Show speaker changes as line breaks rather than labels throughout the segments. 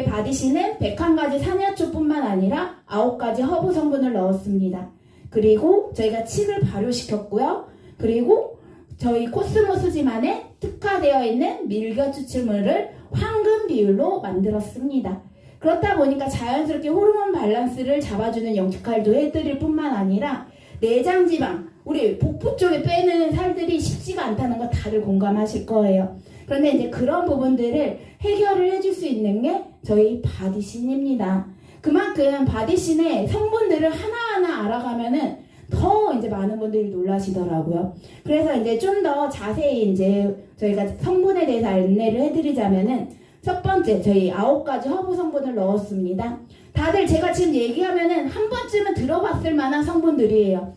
바디씨는 101가지 산야초뿐만 아니라 9가지 허브 성분을 넣었습니다. 그리고 저희가 칡을 발효시켰고요. 그리고 저희 코스모스지만의 특화되어 있는 밀겨 추출물을 황금 비율로 만들었습니다. 그렇다 보니까 자연스럽게 호르몬 밸런스를 잡아주는 역할도 해드릴 뿐만 아니라 내장지방, 우리 복부 쪽에 빼는 살들이 쉽지가 않다는 거 다들 공감하실 거예요. 그런데 이제 그런 부분들을 해결을 해줄 수 있는 게 저희 바디신입니다. 그만큼 바디신의 성분들을 하나하나 알아가면은 더 이제 많은 분들이 놀라시더라고요. 그래서 이제 좀 더 자세히 이제 저희가 성분에 대해서 안내를 해드리자면은 첫 번째, 저희 9가지 허브 성분을 넣었습니다. 다들 제가 지금 얘기하면은 한 번쯤은 들어봤을 만한 성분들이에요.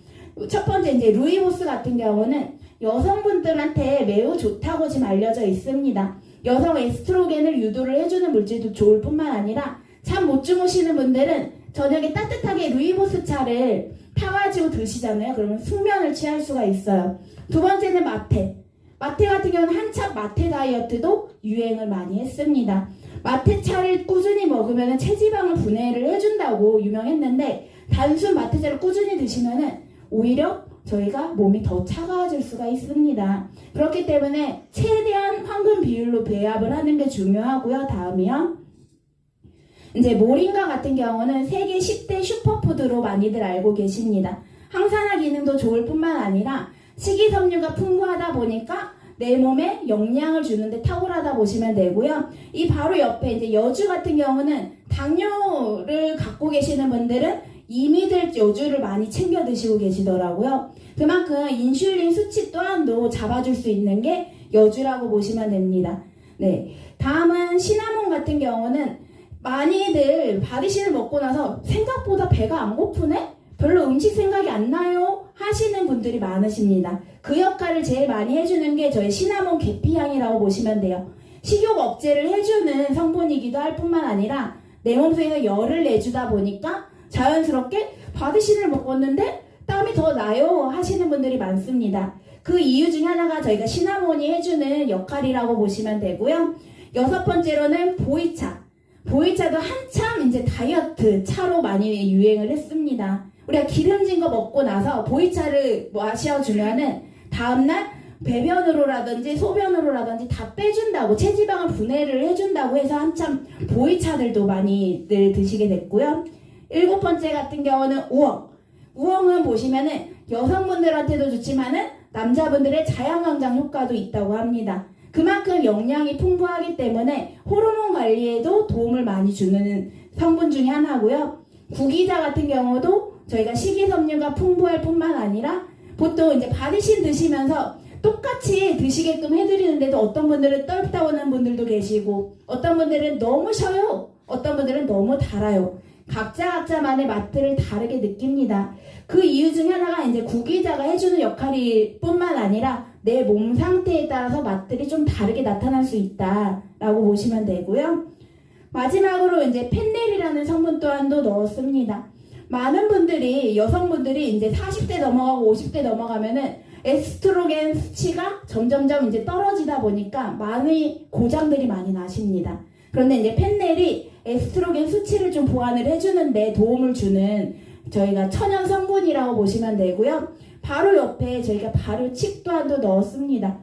첫 번째, 이제 루이보스 같은 경우는 여성분들한테 매우 좋다고 지금 알려져 있습니다. 여성 에스트로겐을 유도를 해주는 물질도 좋을 뿐만 아니라 잠 못 주무시는 분들은 저녁에 따뜻하게 루이보스 차를 타가지고 드시잖아요. 그러면 숙면을 취할 수가 있어요. 두 번째는 마테. 마테 같은 경우는 한참 마테 다이어트도 유행을 많이 했습니다. 마테차를 꾸준히 먹으면 체지방을 분해를 해준다고 유명했는데 단순 마테차를 꾸준히 드시면은 오히려 저희가 몸이 더 차가워질 수가 있습니다. 그렇기 때문에 최대한 황금 비율로 배합을 하는 게 중요하고요. 다음이요. 이제 모링가 같은 경우는 세계 10대 슈퍼푸드로 많이들 알고 계십니다. 항산화 기능도 좋을 뿐만 아니라 식이섬유가 풍부하다 보니까 내 몸에 영양을 주는데 탁월하다 보시면 되고요. 이 바로 옆에 이제 여주 같은 경우는 당뇨를 갖고 계시는 분들은 이미들 여주를 많이 챙겨 드시고 계시더라고요. 그만큼 인슐린 수치 또한도 잡아줄 수 있는 게 여주라고 보시면 됩니다. 네, 다음은 시나몬 같은 경우는 많이들 바디신을 먹고 나서 생각보다 배가 안 고프네? 별로 음식 생각이 안 나요? 하시는 분들이 많으십니다. 그 역할을 제일 많이 해주는 게 저희 시나몬 계피향이라고 보시면 돼요. 식욕 억제를 해주는 성분이기도 할 뿐만 아니라 내 몸속에서 열을 내주다 보니까 자연스럽게 바디신을 먹었는데 땀이 더 나요 하시는 분들이 많습니다. 그 이유 중에 하나가 저희가 시나몬이 해주는 역할이라고 보시면 되고요. 여섯 번째로는 보이차. 보이차도 한참 이제 다이어트 차로 많이 유행을 했습니다. 우리가 기름진 거 먹고 나서 보이차를 마셔주면은 다음날 배변으로라든지 소변으로라든지 다 빼준다고 체지방을 분해를 해준다고 해서 한참 보이차들도 많이들 드시게 됐고요. 일곱 번째 같은 경우는 우엉. 우엉은 보시면은 여성분들한테도 좋지만은 남자분들의 자양강장 효과도 있다고 합니다. 그만큼 영양이 풍부하기 때문에 호르몬 관리에도 도움을 많이 주는 성분 중에 하나고요. 구기자 같은 경우도 저희가 식이섬유가 풍부할 뿐만 아니라 보통 이제 바디신 드시면서 똑같이 드시게끔 해드리는데도 어떤 분들은 떨다오는 분들도 계시고 어떤 분들은 너무 셔요. 어떤 분들은 너무 달아요. 각자만의 맛들을 다르게 느낍니다. 그 이유 중 하나가 이제 구기자가 해주는 역할일 뿐만 아니라 내 몸 상태에 따라서 맛들이 좀 다르게 나타날 수 있다라고 보시면 되고요. 마지막으로 이제 펜넬이라는 성분 또한도 넣었습니다. 많은 분들이 여성분들이 이제 40대 넘어가고 50대 넘어가면은 에스트로겐 수치가 점점점 이제 떨어지다 보니까 많은 고장들이 많이 나십니다. 그런데 이제 펜넬이 에스트로겐 수치를 좀 보완을 해주는데 도움을 주는 저희가 천연 성분이라고 보시면 되고요. 바로 옆에 저희가 발효칡 또한도 넣었습니다.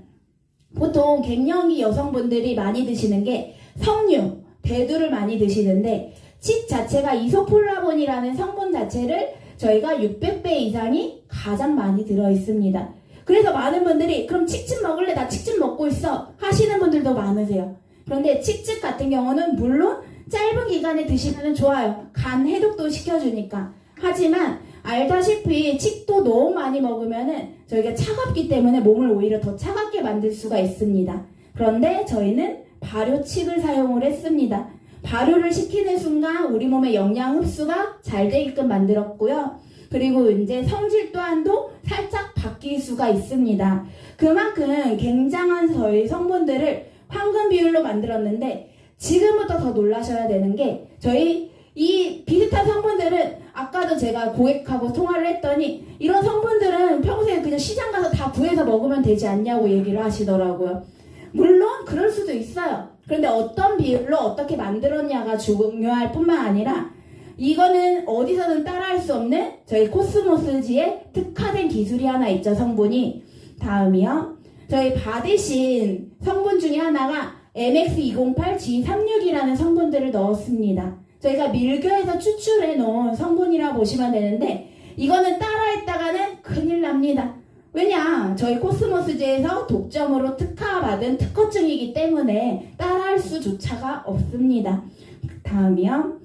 보통 갱년기 여성분들이 많이 드시는 게 석류, 대두를 많이 드시는데 칡 자체가 이소폴라본이라는 성분 자체를 저희가 600배 이상이 가장 많이 들어있습니다. 그래서 많은 분들이 그럼 칡즙 먹을래? 나 칡즙 먹고 있어 하시는 분들도 많으세요. 그런데 칡즙 같은 경우는 물론 짧은 기간에 드시면 좋아요. 간 해독도 시켜주니까. 하지만 알다시피 칡도 너무 많이 먹으면은 저희가 차갑기 때문에 몸을 오히려 더 차갑게 만들 수가 있습니다. 그런데 저희는 발효칡을 사용을 했습니다. 발효를 시키는 순간 우리 몸의 영양 흡수가 잘 되게끔 만들었고요. 그리고 이제 성질 또한도 살짝 바뀔 수가 있습니다. 그만큼 굉장한 저희 성분들을 황금 비율로 만들었는데 지금부터 더 놀라셔야 되는 게 저희 이 비슷한 성분들은 아까도 제가 고객하고 통화를 했더니 이런 성분들은 평소에 그냥 시장 가서 다 구해서 먹으면 되지 않냐고 얘기를 하시더라고요. 물론 그럴 수도 있어요. 그런데 어떤 비율로 어떻게 만들었냐가 중요할 뿐만 아니라 이거는 어디서든 따라할 수 없는 저희 코스모스지의 특화된 기술이 하나 있죠, 성분이. 다음이요. 저희 받으신 성분 중에 하나가 MX208G36이라는 성분들을 넣었습니다. 저희가 밀교에서 추출해 놓은 성분이라 보시면 되는데 이거는 따라했다가는 큰일 납니다. 왜냐? 저희 코스모스지에서 독점으로 특화받은 특허증이기 때문에 따라할 수조차가 없습니다. 다음이요.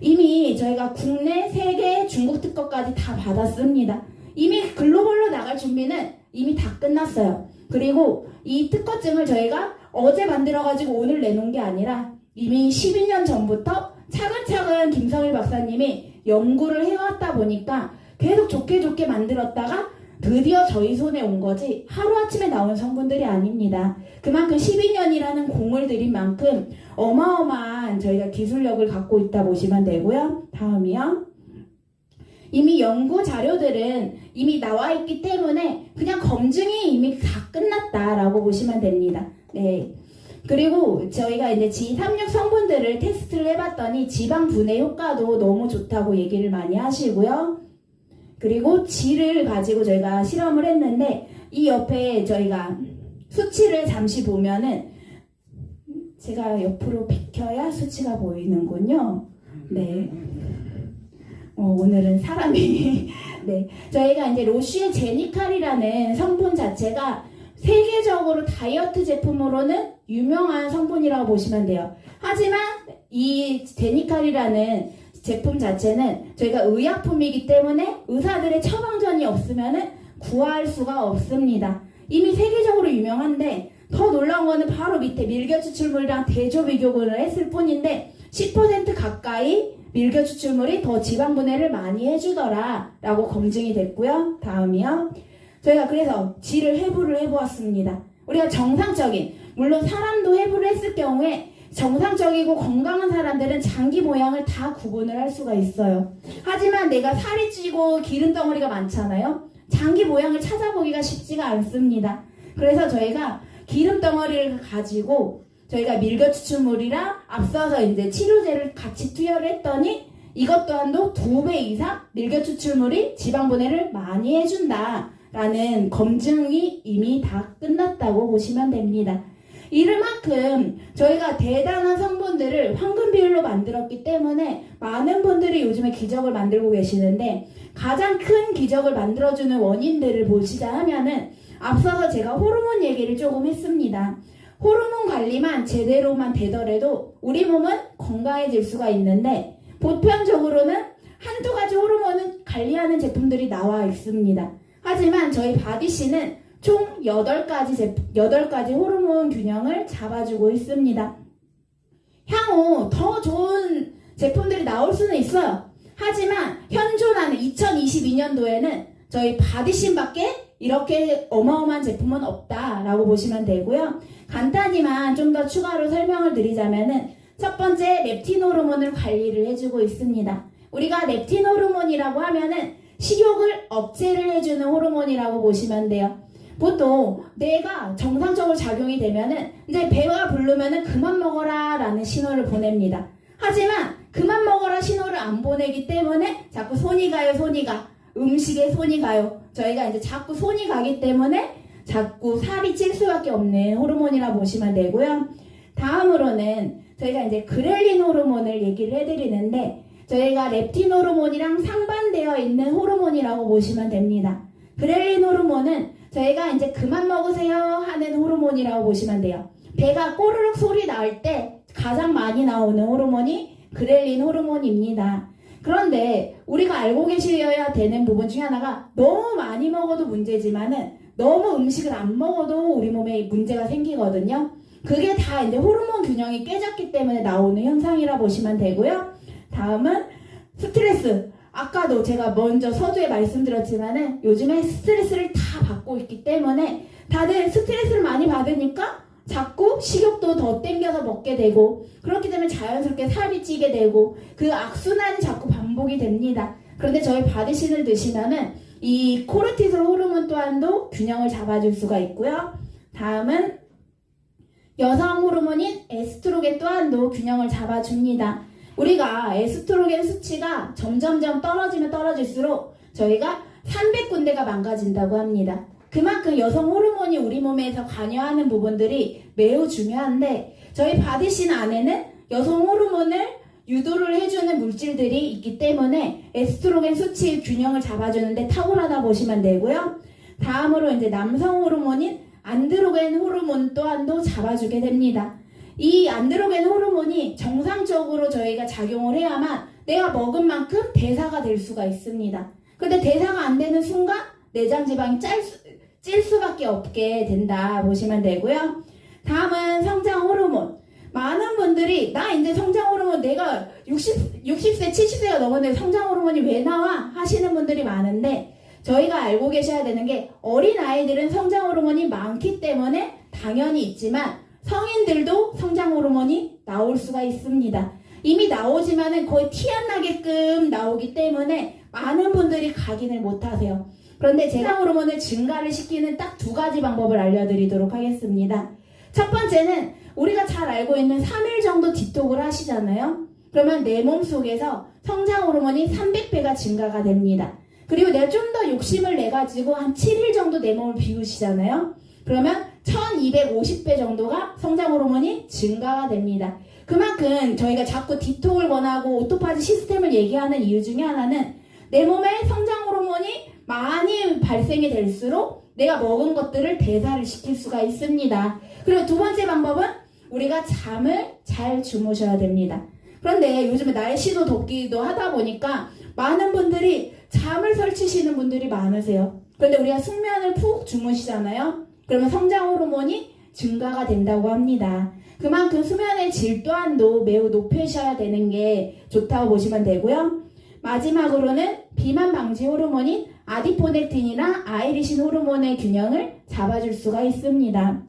이미 저희가 국내, 세계, 중국 특허까지 다 받았습니다. 이미 글로벌로 나갈 준비는 이미 다 끝났어요. 그리고 이 특허증을 저희가 어제 만들어가지고 오늘 내놓은 게 아니라 이미 12년 전부터 차근차근 김성일 박사님이 연구를 해왔다 보니까 계속 좋게 만들었다가 드디어 저희 손에 온 거지 하루아침에 나온 성분들이 아닙니다. 그만큼 12년이라는 공을 들인 만큼 어마어마한 저희가 기술력을 갖고 있다 보시면 되고요. 다음이요. 이미 연구 자료들은 이미 나와 있기 때문에 그냥 검증이 이미 다 끝났다라고 보시면 됩니다. 네. 그리고 저희가 이제 G36 성분들을 테스트를 해봤더니 지방 분해 효과도 너무 좋다고 얘기를 많이 하시고요. 그리고 G를 가지고 저희가 실험을 했는데 이 옆에 저희가 수치를 잠시 보면은 제가 옆으로 비켜야 수치가 보이는군요. 네. 오늘은 사람이 네. 저희가 이제 로쉬의 제니칼이라는 성분 자체가 세계적으로 다이어트 제품으로는 유명한 성분이라고 보시면 돼요. 하지만 이 제니칼이라는 제품 자체는 저희가 의약품이기 때문에 의사들의 처방전이 없으면 구할 수가 없습니다. 이미 세계적으로 유명한데 더 놀라운 거는 바로 밑에 밀교 추출물이랑 대조 비교를 했을 뿐인데 10% 가까이 밀교 추출물이 더 지방 분해를 많이 해주더라 라고 검증이 됐고요. 다음이요. 저희가 그래서 G를 해부를 해보았습니다. 우리가 정상적인, 물론 사람도 해부를 했을 경우에 정상적이고 건강한 사람들은 장기 모양을 다 구분을 할 수가 있어요. 하지만 내가 살이 찌고 기름 덩어리가 많잖아요. 장기 모양을 찾아보기가 쉽지가 않습니다. 그래서 저희가 기름 덩어리를 가지고 저희가 밀교 추출물이랑 앞서서 이제 치료제를 같이 투여를 했더니 이것 또한도 2배 이상 밀교 추출물이 지방 분해를 많이 해준다 라는 검증이 이미 다 끝났다고 보시면 됩니다. 이를만큼 저희가 대단한 성분들을 황금 비율로 만들었기 때문에 많은 분들이 요즘에 기적을 만들고 계시는데 가장 큰 기적을 만들어주는 원인들을 보시자 하면은 앞서서 제가 호르몬 얘기를 조금 했습니다. 호르몬 관리만 제대로만 되더라도 우리 몸은 건강해질 수가 있는데 보편적으로는 한두 가지 호르몬은 관리하는 제품들이 나와 있습니다. 하지만 저희 바디씨는 총 8가지 호르몬 균형을 잡아주고 있습니다. 향후 더 좋은 제품들이 나올 수는 있어요. 하지만 현존하는 2022년도에는 저희 바디신밖에 이렇게 어마어마한 제품은 없다라고 보시면 되고요. 간단히만 좀 더 추가로 설명을 드리자면은 첫 번째 렙틴 호르몬을 관리를 해주고 있습니다. 우리가 렙틴 호르몬이라고 하면은 식욕을 억제를 해주는 호르몬이라고 보시면 돼요. 보통 뇌가 정상적으로 작용이 되면은 이제 배가 부르면은 그만 먹어라 라는 신호를 보냅니다. 하지만 그만 먹어라 신호를 안 보내기 때문에 자꾸 손이 가요, 손이 가. 음식에 손이 가요. 저희가 이제 자꾸 손이 가기 때문에 자꾸 살이 찔 수밖에 없는 호르몬이라 보시면 되고요. 다음으로는 저희가 이제 그렐린 호르몬을 얘기를 해드리는데 저희가 렙틴 호르몬이랑 상반되어 있는 호르몬이라고 보시면 됩니다. 그렐린 호르몬은 저희가 이제 그만 먹으세요 하는 호르몬이라고 보시면 돼요. 배가 꼬르륵 소리 날 때 가장 많이 나오는 호르몬이 그렐린 호르몬입니다. 그런데 우리가 알고 계셔야 되는 부분 중에 하나가 너무 많이 먹어도 문제지만은 너무 음식을 안 먹어도 우리 몸에 문제가 생기거든요. 그게 다 이제 호르몬 균형이 깨졌기 때문에 나오는 현상이라 보시면 되고요. 다음은 스트레스. 아까도 제가 먼저 서두에 말씀드렸지만은 요즘에 스트레스를 다 받고 있기 때문에 다들 스트레스를 많이 받으니까 자꾸 식욕도 더 땡겨서 먹게 되고 그렇기 때문에 자연스럽게 살이 찌게 되고 그 악순환이 자꾸 반복이 됩니다. 그런데 저희 바디신을 드시면은 이 코르티솔 호르몬 또한도 균형을 잡아줄 수가 있고요. 다음은 여성 호르몬인 에스트로겐 또한도 균형을 잡아줍니다. 우리가 에스트로겐 수치가 점점점 떨어지면 떨어질수록 저희가 300군데가 망가진다고 합니다. 그만큼 여성 호르몬이 우리 몸에서 관여하는 부분들이 매우 중요한데 저희 바디신 안에는 여성 호르몬을 유도를 해주는 물질들이 있기 때문에 에스트로겐 수치 균형을 잡아주는데 탁월하다 보시면 되고요. 다음으로 이제 남성 호르몬인 안드로겐 호르몬 또한도 잡아주게 됩니다. 이 안드로겐 호르몬이 정상적으로 저희가 작용을 해야만 내가 먹은 만큼 대사가 될 수가 있습니다. 근데 대사가 안 되는 순간 내장 지방이 찔 수밖에 없게 된다 보시면 되고요. 다음은 성장 호르몬. 많은 분들이 나 이제 성장 호르몬 내가 60세 70세가 넘었는데 성장 호르몬이 왜 나와 하시는 분들이 많은데 저희가 알고 계셔야 되는 게 어린 아이들은 성장 호르몬이 많기 때문에 당연히 있지만 성인들도 성장 호르몬이 나올 수가 있습니다. 이미 나오지만은 거의 티 안 나게끔 나오기 때문에 많은 분들이 각인을 못 하세요. 그런데 제가 호르몬을 증가를 시키는 딱 2가지 방법을 알려드리도록 하겠습니다. 첫 번째는 우리가 잘 알고 있는 3일 정도 디톡을 하시잖아요. 그러면 내 몸속에서 성장 호르몬이 300배가 증가가 됩니다. 그리고 내가 좀 더 욕심을 내가지고 한 7일 정도 내 몸을 비우시잖아요. 그러면 1250배 정도가 성장 호르몬이 증가가 됩니다. 그만큼 저희가 자꾸 디톡을 권하고 오토파지 시스템을 얘기하는 이유 중에 하나는 내 몸에 성장 호르몬이 많이 발생이 될수록 내가 먹은 것들을 대사를 시킬 수가 있습니다. 그리고 2번째 방법은 우리가 잠을 잘 주무셔야 됩니다. 그런데 요즘에 날씨도 덥기도 하다 보니까 많은 분들이 잠을 설치시는 분들이 많으세요. 그런데 우리가 숙면을 푹 주무시잖아요. 그러면 성장 호르몬이 증가가 된다고 합니다. 그만큼 수면의 질 또한도 매우 높으셔야 되는 게 좋다고 보시면 되고요. 마지막으로는 비만 방지 호르몬인 아디포넥틴이나 아이리신 호르몬의 균형을 잡아줄 수가 있습니다.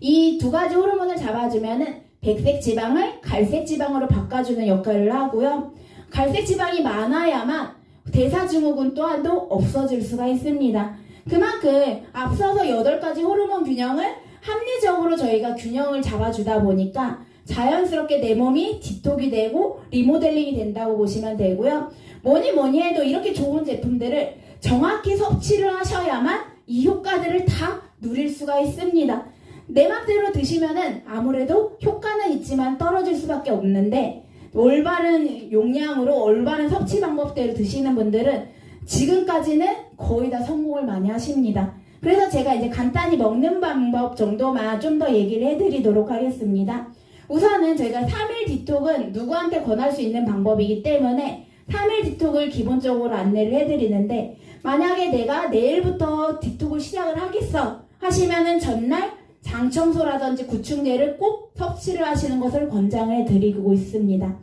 이 2가지 호르몬을 잡아주면은 백색 지방을 갈색 지방으로 바꿔주는 역할을 하고요. 갈색 지방이 많아야만 대사 증후군 또한도 없어질 수가 있습니다. 그만큼 앞서서 8가지 호르몬 균형을 합리적으로 저희가 균형을 잡아주다 보니까 자연스럽게 내 몸이 디톡이 되고 리모델링이 된다고 보시면 되고요. 뭐니 해도 이렇게 좋은 제품들을 정확히 섭취를 하셔야만 이 효과들을 다 누릴 수가 있습니다. 내 맘대로 드시면은 아무래도 효과는 있지만 떨어질 수밖에 없는데 올바른 용량으로 올바른 섭취 방법대로 드시는 분들은 지금까지는 거의 다 성공을 많이 하십니다. 그래서 제가 이제 간단히 먹는 방법 정도만 좀 더 얘기를 해드리도록 하겠습니다. 우선은 저희가 3일 디톡은 누구한테 권할 수 있는 방법이기 때문에 3일 디톡을 기본적으로 안내를 해드리는데 만약에 내가 내일부터 디톡을 시작을 하겠어 하시면은 전날 장 청소라든지 구충제를 꼭 섭취를 하시는 것을 권장을 해드리고 있습니다.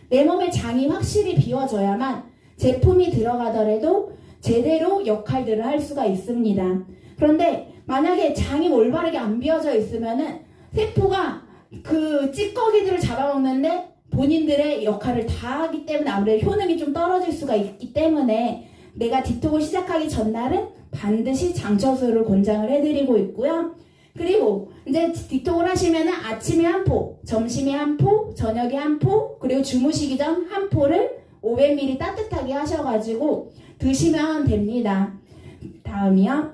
내 몸의 장이 확실히 비워져야만 제품이 들어가더라도 제대로 역할들을 할 수가 있습니다. 그런데 만약에 장이 올바르게 안 비워져 있으면은 세포가 그 찌꺼기들을 잡아먹는데 본인들의 역할을 다 하기 때문에 아무래도 효능이 좀 떨어질 수가 있기 때문에 내가 디톡을 시작하기 전날은 반드시 장처수를 권장을 해드리고 있고요. 그리고 이제 디톡을 하시면은 아침에 한 포, 점심에 한 포, 저녁에 한 포, 그리고 주무시기 전 한 포를 500ml 따뜻하게 하셔가지고 드시면 됩니다. 다음이요.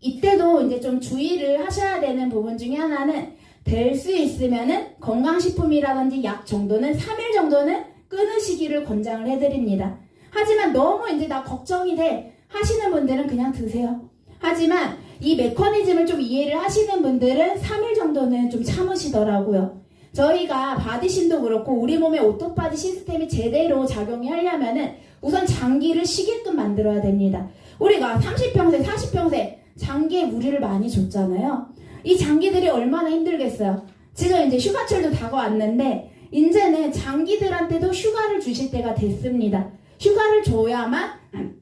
이때도 이제 좀 주의를 하셔야 되는 부분 중에 하나는 될 수 있으면은 건강식품이라든지 약 정도는 3일 정도는 끊으시기를 권장을 해드립니다. 하지만 너무 이제 나 걱정이 돼 하시는 분들은 그냥 드세요. 하지만 이 메커니즘을 좀 이해를 하시는 분들은 3일 정도는 좀 참으시더라고요. 저희가 바디신도 그렇고 우리 몸의 오토파지 시스템이 제대로 작용이 하려면은 우선 장기를 쉬게끔 만들어야 됩니다. 우리가 30평생, 40평생 장기에 무리를 많이 줬잖아요. 이 장기들이 얼마나 힘들겠어요. 지금 이제 휴가철도 다가왔는데 이제는 장기들한테도 휴가를 주실 때가 됐습니다. 휴가를 줘야만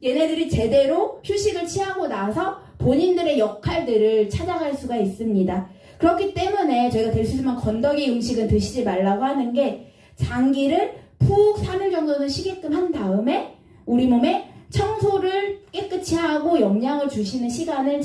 얘네들이 제대로 휴식을 취하고 나서 본인들의 역할들을 찾아갈 수가 있습니다. 그렇기 때문에 저희가 될 수 있으면 건더기 음식은 드시지 말라고 하는 게 장기를 푹 3일 정도는 쉬게끔 한 다음에 우리 몸에 청소를 깨끗이 하고 영양을 주시는 시간을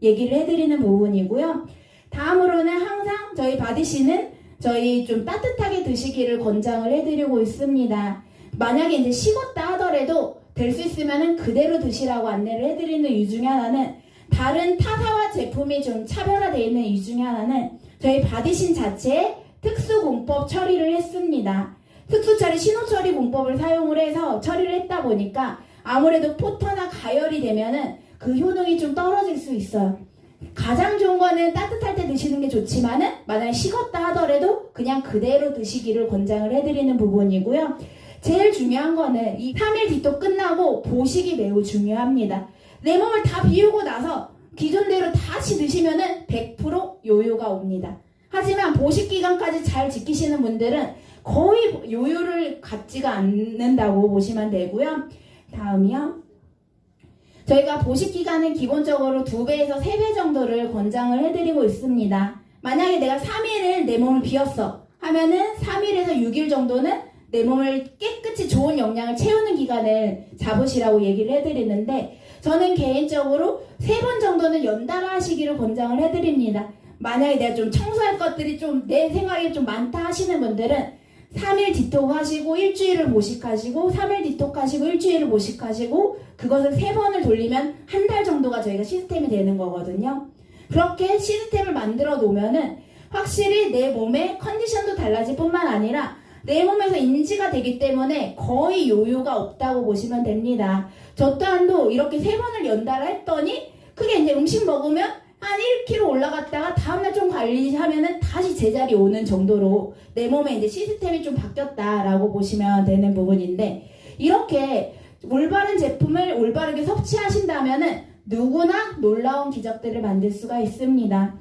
얘기를 해드리는 부분이고요. 다음으로는 항상 저희 바디씨는 저희 좀 따뜻하게 드시기를 권장을 해드리고 있습니다. 만약에 이제 식었다 하더라도 될 수 있으면 그대로 드시라고 안내를 해드리는 이유 중에 하나는, 다른 타사와 제품이 좀 차별화되어 있는 이유 중에 하나는 저희 바디신 자체에 특수공법 처리를 했습니다. 특수처리, 신호처리 공법을 사용을 해서 처리를 했다 보니까 아무래도 포터나 가열이 되면은 그 효능이 좀 떨어질 수 있어요. 가장 좋은 거는 따뜻할 때 드시는 게 좋지만은 만약에 식었다 하더라도 그냥 그대로 드시기를 권장을 해드리는 부분이고요. 제일 중요한 거는 이 3일 디톡 끝나고 보식이 매우 중요합니다. 내 몸을 다 비우고 나서 기존대로 다시 드시면은 100% 요요가 옵니다. 하지만 보식 기간까지 잘 지키시는 분들은 거의 요요를 갖지가 않는다고 보시면 되고요. 다음이요. 저희가 보식 기간은 기본적으로 2배에서 3배 정도를 권장을 해드리고 있습니다. 만약에 내가 3일을 내 몸을 비웠어 하면은 3일에서 6일 정도는 내 몸을 깨끗이 좋은 영양을 채우는 기간을 잡으시라고 얘기를 해드리는데, 저는 개인적으로 3번 정도는 연달아 하시기를 권장을 해드립니다. 만약에 내가 좀 청소할 것들이 좀 내 생활이 좀 많다 하시는 분들은 3일 디톡 하시고 일주일을 모식하시고 3일 디톡 하시고 일주일을 모식하시고 그것을 3번을 돌리면 한 달 정도가 저희가 시스템이 되는 거거든요. 그렇게 시스템을 만들어 놓으면은 확실히 내 몸의 컨디션도 달라질 뿐만 아니라 내 몸에서 인지가 되기 때문에 거의 요요가 없다고 보시면 됩니다. 저 또한도 이렇게 3번을 연달아 했더니 그게 이제 음식 먹으면 한 1kg 올라갔다가 다음날 좀 관리하면은 다시 제자리 오는 정도로 내 몸에 이제 시스템이 좀 바뀌었다라고 보시면 되는 부분인데, 이렇게 올바른 제품을 올바르게 섭취하신다면은 누구나 놀라운 기적들을 만들 수가 있습니다.